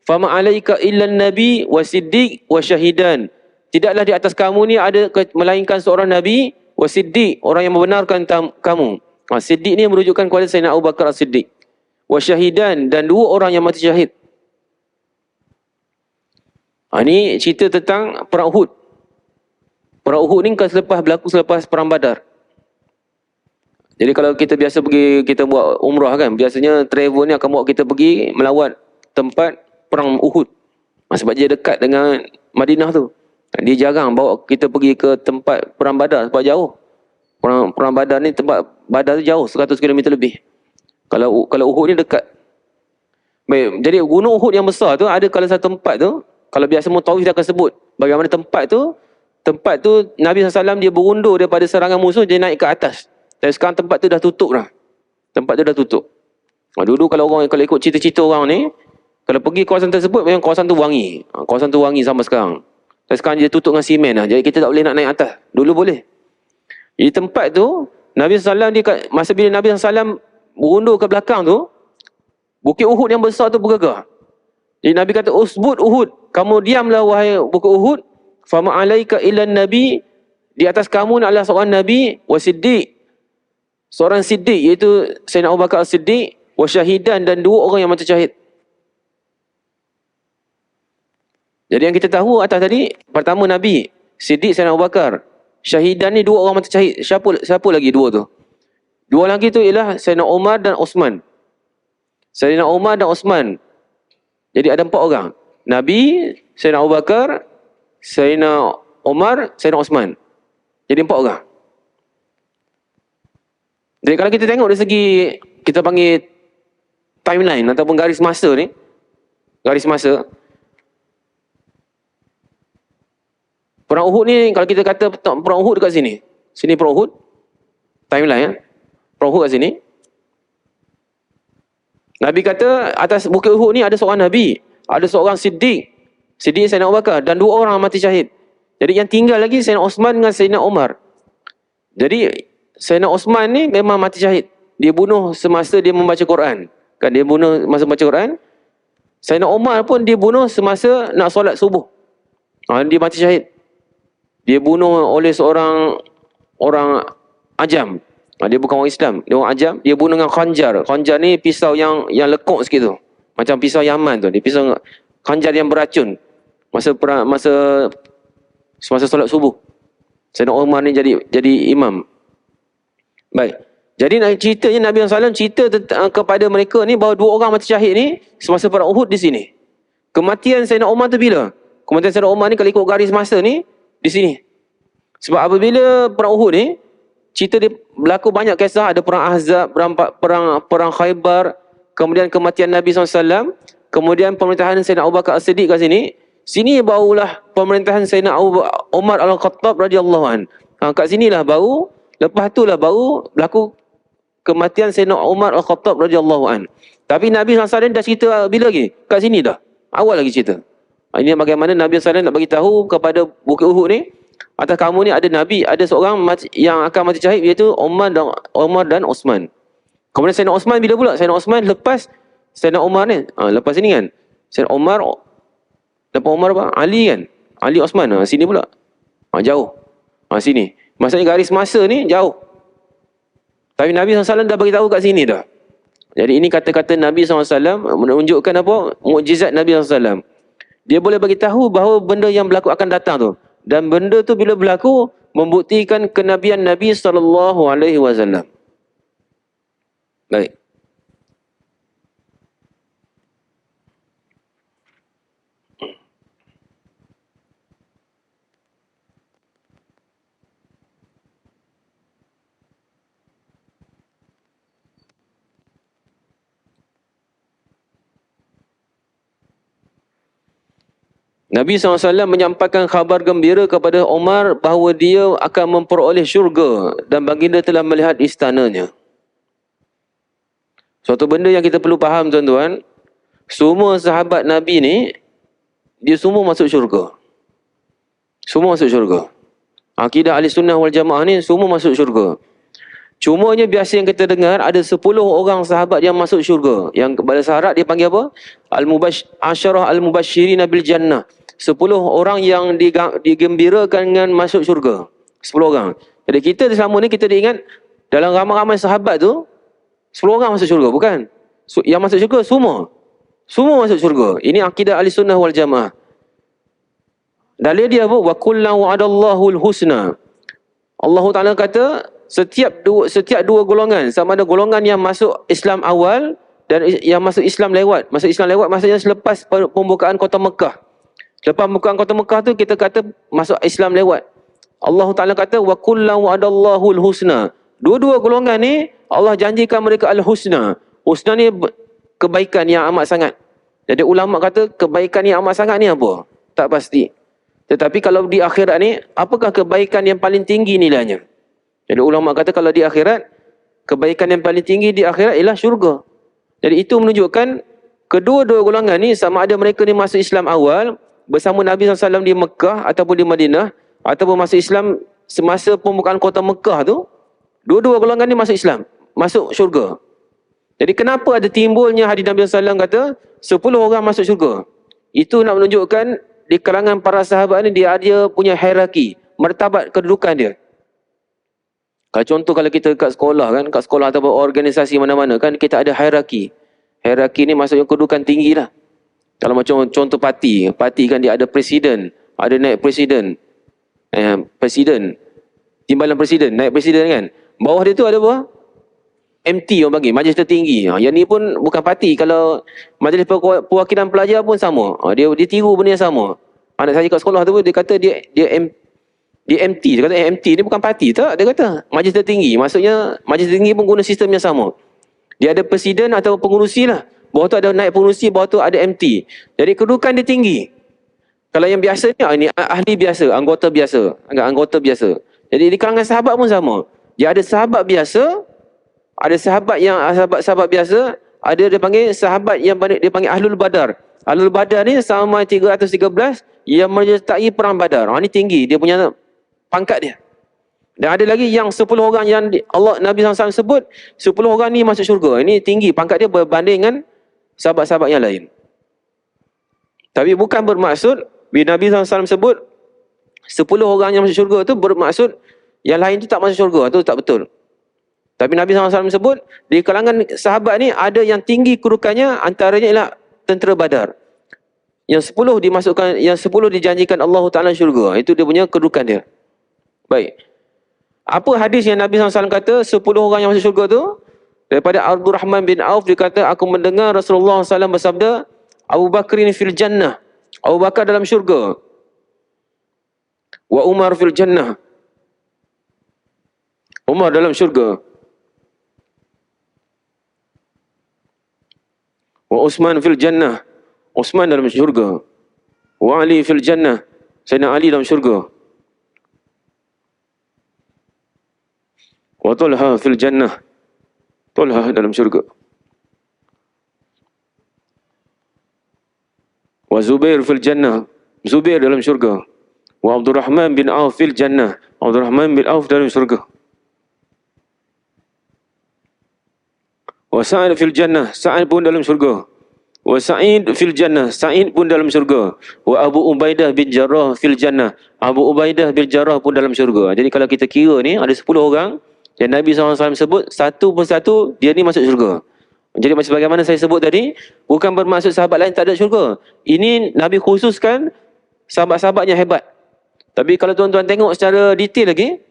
fama alaika illa nabi wa siddiq wa syahidan. tidaklah di atas kamu ni ada melainkan seorang Nabi, wa siddiq, orang yang membenarkan kamu. Siddiq ni merujukkan kepada Sayyidina Abu Bakar As-Siddiq. Wa syahidan, dan 2 orang yang mati syahid. Ini cerita tentang perang Uhud. Perang Uhud ni berlaku selepas perang Badar. Jadi kalau kita biasa pergi, kita buat umrah kan, biasanya travel ni akan bawa kita pergi melawat tempat perang Uhud. Sebab dia dekat dengan Madinah tu. Dia jarang bawa kita pergi ke tempat perang Badar sebab jauh. Perang Badar ni, tempat Badar tu jauh 100 km lebih. Kalau Uhud ni dekat. Baik, jadi gunung Uhud yang besar tu ada kalau satu tempat tu, kalau biasa mutawif dia akan sebut bagaimana tempat tu Nabi SAW dia berundur daripada serangan musuh, dia naik ke atas. Dan sekarang tempat tu dah tutup dah. Tempat tu dah tutup. Dulu kalau ikut cerita-cerita orang ni, kalau pergi kawasan tersebut, memang kawasan tu wangi. Kawasan tu wangi sampai sekarang. Dan sekarang dia tutup dengan simen lah. Jadi kita tak boleh nak naik atas. Dulu boleh. Jadi tempat tu, Nabi SAW masa bila Nabi SAW berundur ke belakang tu, Bukit Uhud yang besar tu bergegar. Jadi Nabi kata, usbud Uhud, kamu diamlah wahai Bukit Uhud, fama alaika ilan nabi, di atas kamu adalah seorang Nabi, wa siddiq, seorang siddiq, iaitu Sayyidina Abu Bakar As-Siddiq, wa syahidan, dan 2 orang yang mati syahid. Jadi yang kita tahu atas tadi, pertama Nabi, Siddiq, Sayyidina Abu Bakar. Syahidan ni 2 orang mati syahid. Siapa lagi 2 tu? 2 lagi tu ialah Sayyidina Umar dan Osman. Sayyidina Umar dan Osman. Jadi ada 4 orang. Nabi, Sayyidina Abu Bakar, Sayyidina Umar, Sayyidina Osman. Jadi 4 orang. Jadi kalau kita tengok dari segi, kita panggil timeline ataupun garis masa ni, garis masa, perang Uhud ni, kalau kita kata perang Uhud dekat sini. Sini perang Uhud. Timeline ya. Perang Uhud kat sini. Nabi kata atas Bukit Uhud ni ada seorang Nabi. Ada seorang Siddiq. Siddiq Sayyidina Abu Bakar. Dan 2 orang mati syahid. Jadi yang tinggal lagi Sayyidina Osman dengan Sayyidina Umar. Jadi Sayyidina Osman ni memang mati syahid. Dia bunuh semasa dia membaca Quran. Kan dia bunuh masa membaca Quran. Sayyidina Umar pun dia bunuh semasa nak solat subuh. Dia mati syahid. Dia bunuh oleh seorang orang Ajam. Dia bukan orang Islam, dia orang Ajam. Dia bunuh dengan khanjar. Khanjar ni pisau yang lekuk sikit tu. Macam pisau Yaman tu. Dia pisau khanjar yang beracun. Semasa solat subuh. Sayyidina Umar ni jadi imam. Baik. Jadi ceritanya Nabi SAW cerita kepada mereka ni bahawa 2 orang mati syahid ni semasa perang Uhud di sini. Kematian Sayyidina Umar tu bila? Kematian Sayyidina Umar ni kalau ikut garis masa ni di sini. Sebab apabila perang Uhud ni, cerita dia berlaku banyak kisah. Ada perang Ahzab, perang Khaybar, kemudian kematian Nabi SAW, kemudian pemerintahan Sayyidina Abu Bakar As-Siddiq kat sini. Sini barulah pemerintahan Sayyidina Umar Al-Khattab radhiyallahu an. Kat sinilah baru, lepas tu lah baru berlaku kematian Sayyidina Umar Al-Khattab radhiyallahu an. Tapi Nabi SAW dah cerita bila lagi? Kat sini dah. Awal lagi cerita. Ini bagaimana Nabi SAW nak bagi tahu kepada Bukit Uhud ni, atas kamu ni ada Nabi, ada seorang yang akan mati syahid, iaitu Umar dan Osman. Kemudian Sayyidina Osman bila pula? Sayyidina Osman lepas Sayyidina Umar ni. Lepas ini kan. Sayyidina Umar, lepas Umar apa? Ali kan. Ali Osman. Sini pula. Jauh. Sini. Maksudnya garis masa ni jauh. Tapi Nabi SAW dah bagi tahu kat sini dah. Jadi ini kata-kata Nabi SAW menunjukkan apa? Mukjizat Nabi SAW. Dia boleh bagi tahu bahawa benda yang berlaku akan datang tu. Dan benda tu bila berlaku membuktikan kenabian Nabi SAW. Baik. Nabi SAW menyampaikan khabar gembira kepada Umar bahawa dia akan memperoleh syurga dan baginda telah melihat istananya. Suatu benda yang kita perlu faham tuan-tuan, semua sahabat Nabi ni, dia semua masuk syurga. Semua masuk syurga. Akidah Ahli Sunnah wal Jamaah ni semua masuk syurga. Cumanya biasa yang kita dengar ada 10 orang sahabat yang masuk syurga. Yang pada syarat dia panggil apa? Asyarah al-mubashirina bil jannah. 10 orang yang digembirakan dengan masuk syurga. 10 orang. Jadi kita selama ni kita diingat dalam ramai-ramai sahabat tu 10 orang masuk syurga, bukan? Yang masuk syurga semua masuk syurga. Ini akidah Ahlussunnah wal Jamaah. Dalil dia apa? Wa kullu wa'adallahu al-husna. Allah Taala kata setiap dua golongan, sama ada golongan yang masuk Islam awal dan yang masuk Islam lewat. Masuk Islam lewat maksudnya selepas pembukaan kota Mekah. Lepas pembukaan kota Mekah tu kita kata masuk Islam lewat. Allah Taala kata wa kullu wa'adallahu al-husna. Dua-dua golongan ni Allah janjikan mereka al-husna. Husna ni kebaikan yang amat sangat. Jadi ulama kata kebaikan yang amat sangat ni apa? Tak pasti. Tetapi kalau di akhirat ni, apakah kebaikan yang paling tinggi nilainya? Jadi ulama kata kalau di akhirat, kebaikan yang paling tinggi di akhirat ialah syurga. Jadi itu menunjukkan kedua-dua golongan ni sama ada mereka ni masuk Islam awal bersama Nabi SAW di Mekah ataupun di Madinah, ataupun masuk Islam semasa pembukaan kota Mekah tu, dua-dua golongan ni masuk Islam, masuk syurga. Jadi kenapa ada timbulnya hadis Nabi SAW kata 10 orang masuk syurga? Itu nak menunjukkan di kalangan para sahabat ni dia ada punya hierarki, martabat kedudukan dia. Kalau contoh kalau kita kat sekolah kan, kat sekolah atau organisasi mana-mana kan kita ada hierarki. Hierarki ni maksudnya kedudukan tinggi lah. Kalau macam contoh parti kan dia ada presiden, ada naib presiden. Presiden, timbalan presiden, naib presiden kan. Bawah dia tu ada apa? MT orang bagi, majlis tertinggi. Yang ni pun bukan parti. Kalau majlis perwakilan pelajar pun sama. Dia tiru benda yang sama. Anak saya kat sekolah tu dia kata dia MT. Dia kata MT ni bukan parti tak? Dia kata majlis tertinggi. Maksudnya majlis tertinggi pun guna sistem yang sama. Dia ada presiden atau pengurusi lah. Bawah tu ada naib pengurusi, bawah tu ada MT. Jadi kedudukan dia tinggi. Kalau yang biasa ni, ini ahli biasa, anggota biasa. Jadi di kalangan sahabat pun sama. Dia ada sahabat biasa, ada sahabat yang sahabat biasa, ada dia panggil sahabat yang dia panggil Ahlul Badar. Ahlul Badar ni sama 313 yang menyertai perang Badar. Ini tinggi dia punya pangkat dia. Dan ada lagi yang 10 orang yang Nabi SAW sebut 10 orang ni masuk syurga. Ini tinggi pangkat dia berbanding dengan sahabat-sahabat yang lain. Tapi bukan bermaksud bila Nabi SAW sebut 10 orang yang masuk syurga tu bermaksud yang lain tu tak masuk syurga. Itu tak betul. Tapi Nabi SAW sebut, di kalangan sahabat ni ada yang tinggi kedudukannya, antaranya ialah tentera Badar. Yang 10 dimasukkan, yang 10 dijanjikan Allah Ta'ala syurga. Itu dia punya kedudukan dia. Baik. Apa hadis yang Nabi SAW kata 10 orang yang masuk syurga tu? Daripada Abdul Rahman bin Auf, dia kata, aku mendengar Rasulullah SAW bersabda, Abu Bakrin fil jannah. Abu Bakar dalam syurga. Wa Umar fil jannah. Umar dalam syurga. Wa Utsman fil jannah. Utsman dalam syurga. Wa Ali fil jannah. Sayyidina Ali dalam syurga. Wa Talha fil jannah. Talha dalam syurga. Wa Zubair fil jannah. Zubair dalam syurga. Wa Abdurrahman bin Auf fil jannah. Abdurrahman bin Auf dalam syurga. Wa Sa'id fil jannah. Sa'id pun dalam syurga. Wa Sa'id fil jannah. Sa'id pun dalam syurga. Wa Abu Ubaidah bin Jarrah fil jannah. Abu Ubaidah bin Jarrah pun dalam syurga. Jadi kalau kita kira ni ada 10 orang yang Nabi SAW sebut, satu persatu dia ni masuk syurga. Jadi macam bagaimana saya sebut tadi, bukan bermaksud sahabat lain tak ada syurga. Ini Nabi khususkan sahabat-sahabat yang hebat. Tapi kalau tuan-tuan tengok secara detail lagi,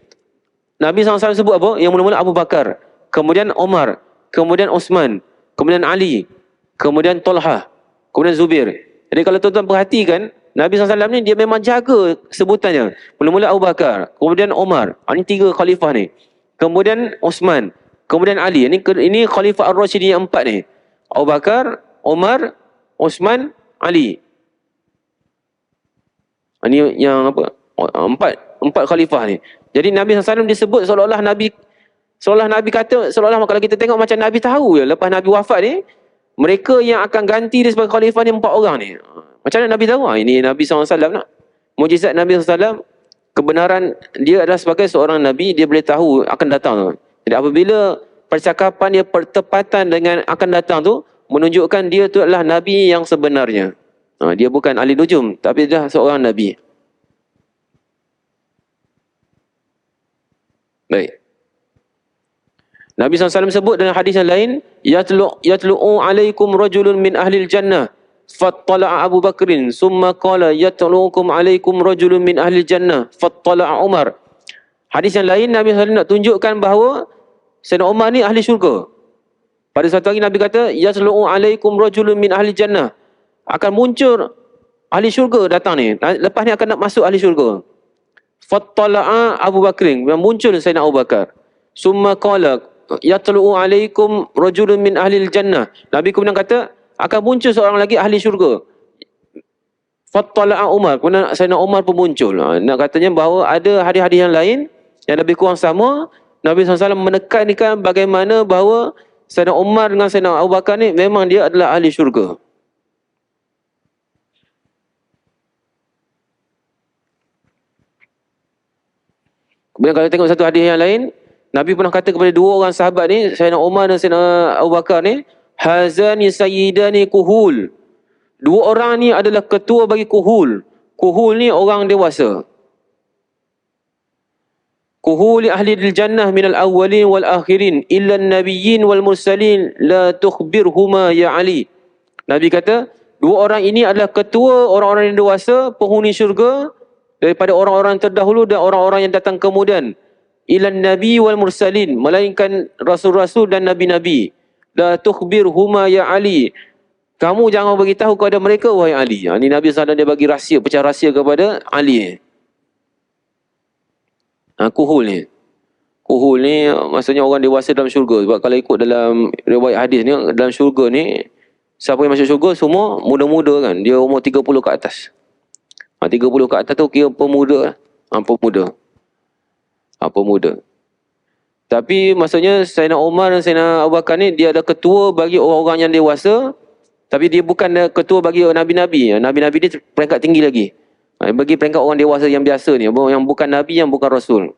Nabi SAW sebut apa? Yang mula-mula Abu Bakar, kemudian Umar, kemudian Utsman, kemudian Ali, kemudian Talha, kemudian Zubair. Jadi kalau tuan-tuan perhatikan, Nabi SAW ni dia memang jaga sebutannya. Mula-mula Abu Bakar, kemudian Umar. Ini 3 khalifah ni. Kemudian Utsman, kemudian Ali. Ini khalifah Ar-Rasyidin yang 4 ni. Abu Bakar, Umar, Utsman, Ali. Ini yang apa? 4 khalifah ni. Jadi Nabi SAW disebut seolah-olah Nabi kata, seolah-olah kalau kita tengok macam Nabi tahu ya, lepas Nabi wafat ni, mereka yang akan ganti dia sebagai khalifah ni 4 orang ni. Macam mana Nabi tahu? Ini Nabi SAW nak. Mujizat Nabi SAW, kebenaran dia adalah sebagai seorang Nabi, dia boleh tahu akan datang. Jadi apabila percakapan dia bertepatan dengan akan datang tu, menunjukkan dia tu adalah Nabi yang sebenarnya. Dia bukan ahli nujum, tapi dia seorang Nabi. Baik. Nabi SAW sebut dalam hadis yang lain, yatlu'u alaikum rajulun min ahlil jannah, fattala'a Abu Bakrin, summa qala yatlu'ukum alaikum rajulun min ahlil jannah, fattala'a Umar. Hadis yang lain, Nabi SAW nak tunjukkan bahawa Sayyidina Umar ni ahli syurga. Pada satu hari Nabi kata, yatlu'u alaikum rajulun min ahlil jannah. Akan muncul ahli syurga datang ni. Lepas ni akan nak masuk ahli syurga. Fattala'a Abu Bakrin, yang muncul Sayyidina Abu Bakar. Summa qala yatlu'u alaikum rajulun min ahlil jannah. Nabi kemudian kata, akan muncul seorang lagi ahli syurga. Fattala'a Umar, kemudian Sayyidina Umar pun muncul. Nak katanya bahawa ada hadis-hadis yang lain yang lebih kurang sama. Nabi SAW menekankan bagaimana bahawa Sayyidina Umar dengan Sayyidina Abu Bakar ni memang dia adalah ahli syurga. Kemudian kalau tengok satu hadis yang lain, Nabi pernah kata kepada dua orang sahabat ni, Sayyidina Umar dan Sayyidina Abu Bakar ni, hazani sayyidani kuhul. Dua orang ni adalah ketua bagi kuhul. Kuhul ni orang dewasa. Kuhuli ahli jannah minal awwalin wal akhirin illa nabiyyin wal mursalin la tukhbirhuma ya Ali. Nabi kata, dua orang ini adalah ketua orang-orang yang dewasa, penghuni syurga daripada orang-orang terdahulu dan orang-orang yang datang kemudian. Ilan nabi wal mursalin, melainkan rasul-rasul dan nabi-nabi. La tukhbirhuma ya Ali. Kamu jangan beritahu kepada mereka wahai Ali. Ini Nabi SAW dia bagi rahsia, pecah rahsia kepada Ali. Kuhul ni. Kuhul ni maksudnya orang dewasa dalam syurga. Sebab kalau ikut dalam riwayat hadis ni, dalam syurga ni, siapa yang masuk syurga semua muda-muda kan. Dia umur 30 ke atas. 30 ke atas tu kira pemuda. Pemuda. Pemuda. Tapi maksudnya Sayyidina Umar dan Sayyidina Abu Bakar ni, dia ada ketua bagi orang-orang yang dewasa. Tapi dia bukan ketua bagi Nabi-Nabi. Nabi-Nabi dia peringkat tinggi lagi. Bagi peringkat orang dewasa yang biasa ni. Yang bukan Nabi, yang bukan Rasul.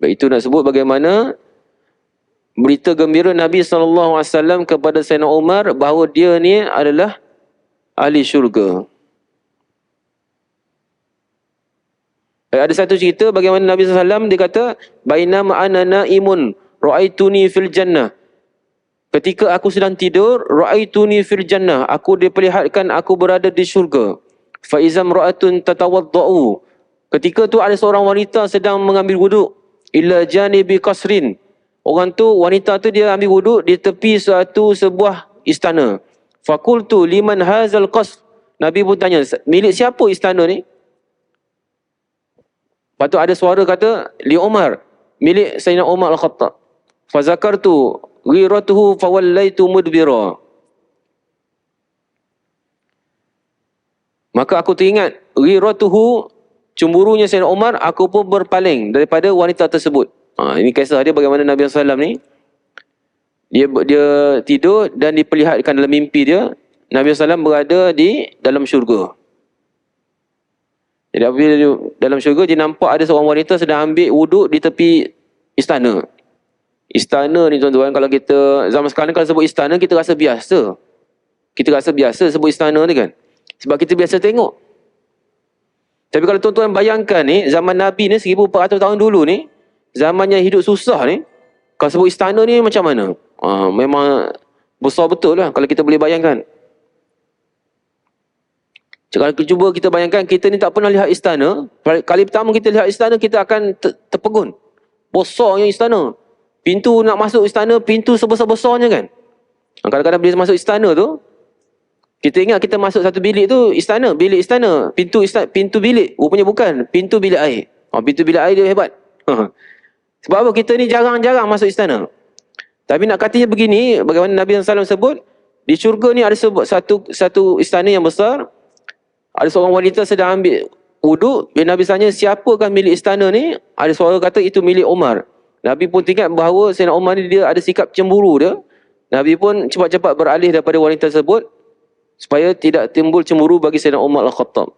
Baik, itu nak sebut bagaimana berita gembira Nabi SAW kepada Sayyidina Umar bahawa dia ni adalah ahli syurga. Baik, ada satu cerita bagaimana Nabi SAW dia kata, bainama ana naimun ra'aituni fil jannah. Ketika aku sedang tidur, ra'aituni fil jannah, aku diperlihatkan aku berada di syurga. Fa izam ra'atun tatawaddau. Ketika tu ada seorang wanita sedang mengambil wuduk. Illa janibi qasrin. Orang tu, wanita tu dia ambil wuduk di tepi sebuah istana. Fakultu liman hazal qasr. Nabi pun tanya, milik siapa istana ni? Lepas tu ada suara kata, li Umar, milik Sayyidina Umar Al-Khattab. Fazakartu ghiratuhu fawallaitu mudbira. Maka aku teringat ghiratuhu, cemburunya Sayyidina Umar, aku pun berpaling daripada wanita tersebut. Ini kisah dia bagaimana Nabi SAW ni dia tidur dan diperlihatkan dalam mimpi dia Nabi SAW berada di dalam syurga. Jadi apabila dalam syurga dia nampak ada seorang wanita sedang ambil wuduk di tepi istana. Istana ni tuan-tuan, kalau kita zaman sekarang kalau sebut istana kita rasa biasa. Kita rasa biasa sebut istana ni kan. Sebab kita biasa tengok. Tapi kalau tuan-tuan bayangkan ni, zaman Nabi ni 1400 tahun dulu ni, zamannya hidup susah ni, kalau sebut istana ni macam mana? Memang besar betul lah kalau kita boleh bayangkan. Kalau cuba kita bayangkan, kita ni tak pernah lihat istana. Kali pertama kita lihat istana, kita akan terpegun. Besarnya istana. Pintu nak masuk istana, pintu sebesar-besarnya kan. Kadang-kadang bila masuk istana tu, kita ingat kita masuk satu bilik tu, istana, bilik istana. Pintu bilik. Rupanya bukan. Pintu bilik air. Pintu bilik air dia hebat. Sebab apa? Kita ni jarang-jarang masuk istana. Tapi nak katanya begini, bagaimana Nabi SAW sebut, di syurga ni ada satu istana yang besar. Ada seorang wanita sedang ambil wuduk. Bila Nabi tanya, siapakah milik istana ni? Ada suara kata, itu milik Umar. Nabi pun ingat bahawa Sayyidina Umar ni dia ada sikap cemburu dia. Nabi pun cepat-cepat beralih daripada wanita tersebut supaya tidak timbul cemburu bagi Sayyidina Umar Al-Khattab.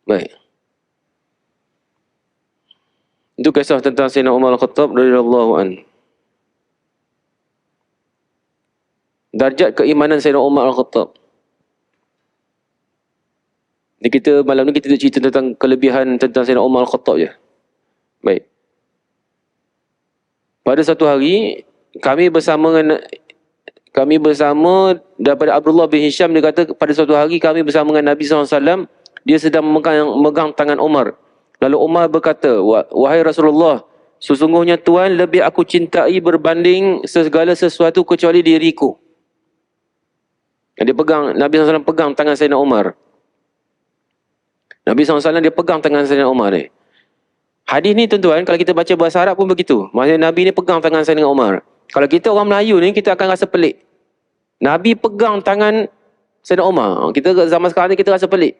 Baik. Itu kisah tentang Sayyidina Umar Al-Khattab radhiyallahu anhu. Darjat keimanan Sayyidina Umar Al-Khattab. Jadi kita malam ni kita nak cerita tentang kelebihan tentang Sayyidina Umar Al-Khattab je. Baik. Pada satu hari kami bersama daripada Abdullah bin Hisham, dia kata pada suatu hari kami bersama dengan Nabi SAW, dia sedang memegang tangan Umar. Lalu Umar berkata, wahai Rasulullah, sesungguhnya Tuhan lebih aku cintai berbanding segala sesuatu kecuali diriku. Nabi SAW pegang tangan Sayyidina Umar. Nabi SAW dia pegang tangan Sayyidina Umar ni. Hadis ni tuan-tuan, kalau kita baca bahasa Arab pun begitu. Maksudnya Nabi ni pegang tangan Sayyidina Umar. Kalau kita orang Melayu ni, kita akan rasa pelik. Nabi pegang tangan Sayyidina Umar. Kita zaman sekarang ni kita rasa pelik.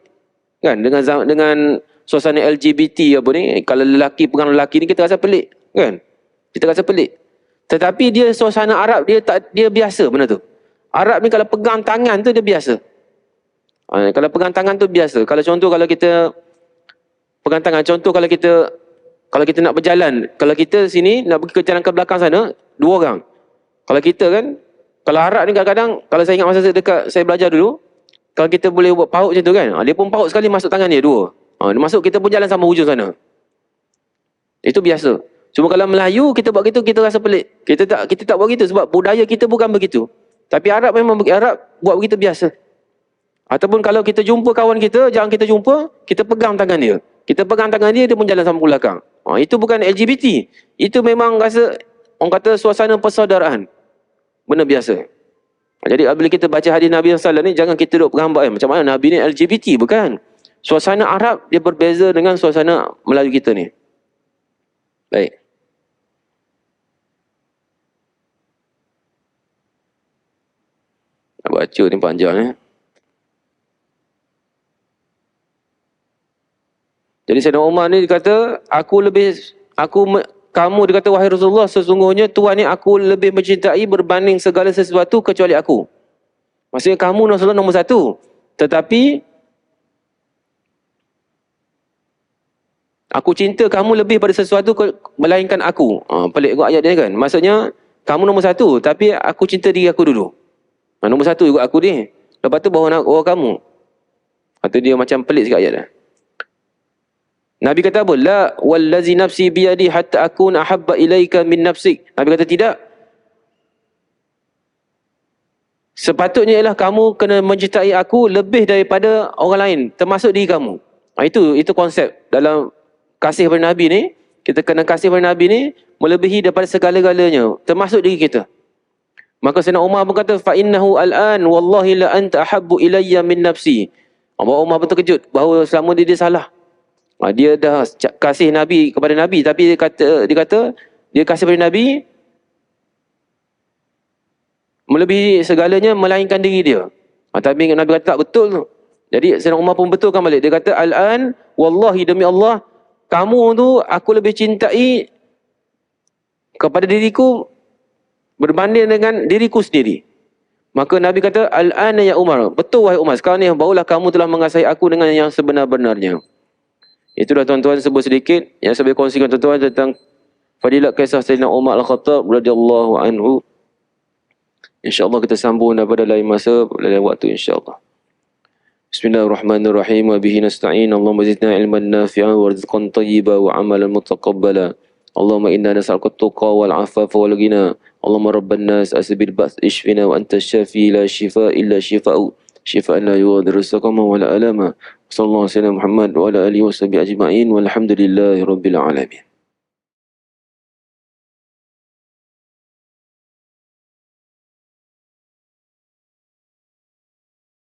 Kan? Dengan suasana LGBT apa ni, kalau lelaki pegang lelaki ni kita rasa pelik. Kan? Kita rasa pelik. Tetapi dia suasana Arab, dia biasa benda tu. Arab ni kalau pegang tangan tu dia biasa. Kalau pegang tangan tu biasa. Kalau kita pegang tangan, contoh kalau kita nak berjalan, kalau kita sini nak pergi ke jalan ke belakang sana, 2 orang. Kalau kita kan, kalau Arab ni kadang-kadang, kalau saya ingat masa saya belajar dulu, kalau kita boleh buat paut macam tu kan, dia pun paut sekali masuk tangan dia 2. Dia masuk, kita pun jalan sama hujung sana. Itu biasa. Cuma kalau Melayu kita buat gitu, kita rasa pelik. Kita tak buat gitu sebab budaya kita bukan begitu. Tapi Arab memang Arab buat begitu biasa. Ataupun kalau kita jumpa kawan kita, jangan kita jumpa, kita pegang tangan dia. Kita pegang tangan dia, dia pun jalan sama belakang. Itu bukan LGBT. Itu memang rasa, orang kata suasana persaudaraan. Benda biasa. Jadi bila kita baca hadis Nabi SAW ni, jangan kita duduk bergambar macam mana Nabi ni LGBT. Bukan. Suasana Arab dia berbeza dengan suasana Melayu kita ni. Baik. Nak baca ni panjang ni. Jadi Sayyidina Umar ni dia kata, kamu dia kata, wahai Rasulullah, sesungguhnya Tuhan ni aku lebih mencintai berbanding segala sesuatu kecuali aku. Maksudnya kamu Rasulullah nombor 1. Tetapi aku cinta kamu lebih pada sesuatu melainkan aku. Pelik juga ayat dia kan. Maksudnya kamu nombor 1, tapi aku cinta diri aku dulu. Nombor 1 juga aku ni. Lepas tu baru kamu. Atau dia macam pelik sikit ayat dia. Nabi kata apa? La wallazi nafsi biyadi hatta akuna ahabba ilaika min nafsik. Nabi kata tidak. Sepatutnya ialah kamu kena mencintai aku lebih daripada orang lain, termasuk diri kamu. Itu konsep dalam kasih pada Nabi ni. Kita kena kasih pada Nabi ni melebihi daripada segala-galanya, termasuk diri kita. Maka Sayyidina Umar pun kata, fa innahu al'an wallahi la anta ahabbu ilayya min nafsi. Umar pun terkejut bahawa selama dia salah. Dia dah kasih Nabi kepada Nabi, tapi dia kata dia kasih kepada Nabi melebihi segalanya melainkan diri dia. Tapi Nabi kata tak betul. Jadi Sayyidina Umar pun betulkan balik. Dia kata al-an wallahi demi Allah, kamu tu aku lebih cintai kepada diriku berbanding dengan diriku sendiri. Maka Nabi kata al-an ya Umar. Betul wahai Umar, sekarang ni barulah kamu telah mengasihi aku dengan yang sebenar-benarnya. Itulah tuan-tuan sebut sedikit yang saya boleh kongsikan tuan-tuan tentang fadilat kisah Sayyidina Umar Al-Khattab radhiyallahu anhu. InsyaAllah kita sambung pada lain masa, lain waktu insyaAllah. Bismillahirrahmanirrahim. Wa bihi nasta'in. Allahumma zidna ilman nafi'an wa rizqan tayyiba wa amalan mutaqabbala. Allahumma inna nas'aluka at-tuqa wal 'afafa wal ghina. Allahumma rabban nas asbil ba's ishfina wa anta syafi la shifa illa shifa'u. Shifa'an la yughadiru saqama wa la alama. Sallallahu alaihi wa sallam Muhammad wa ala alihi wa sahbihi ajma'in walhamdulillahi rabbil alamin.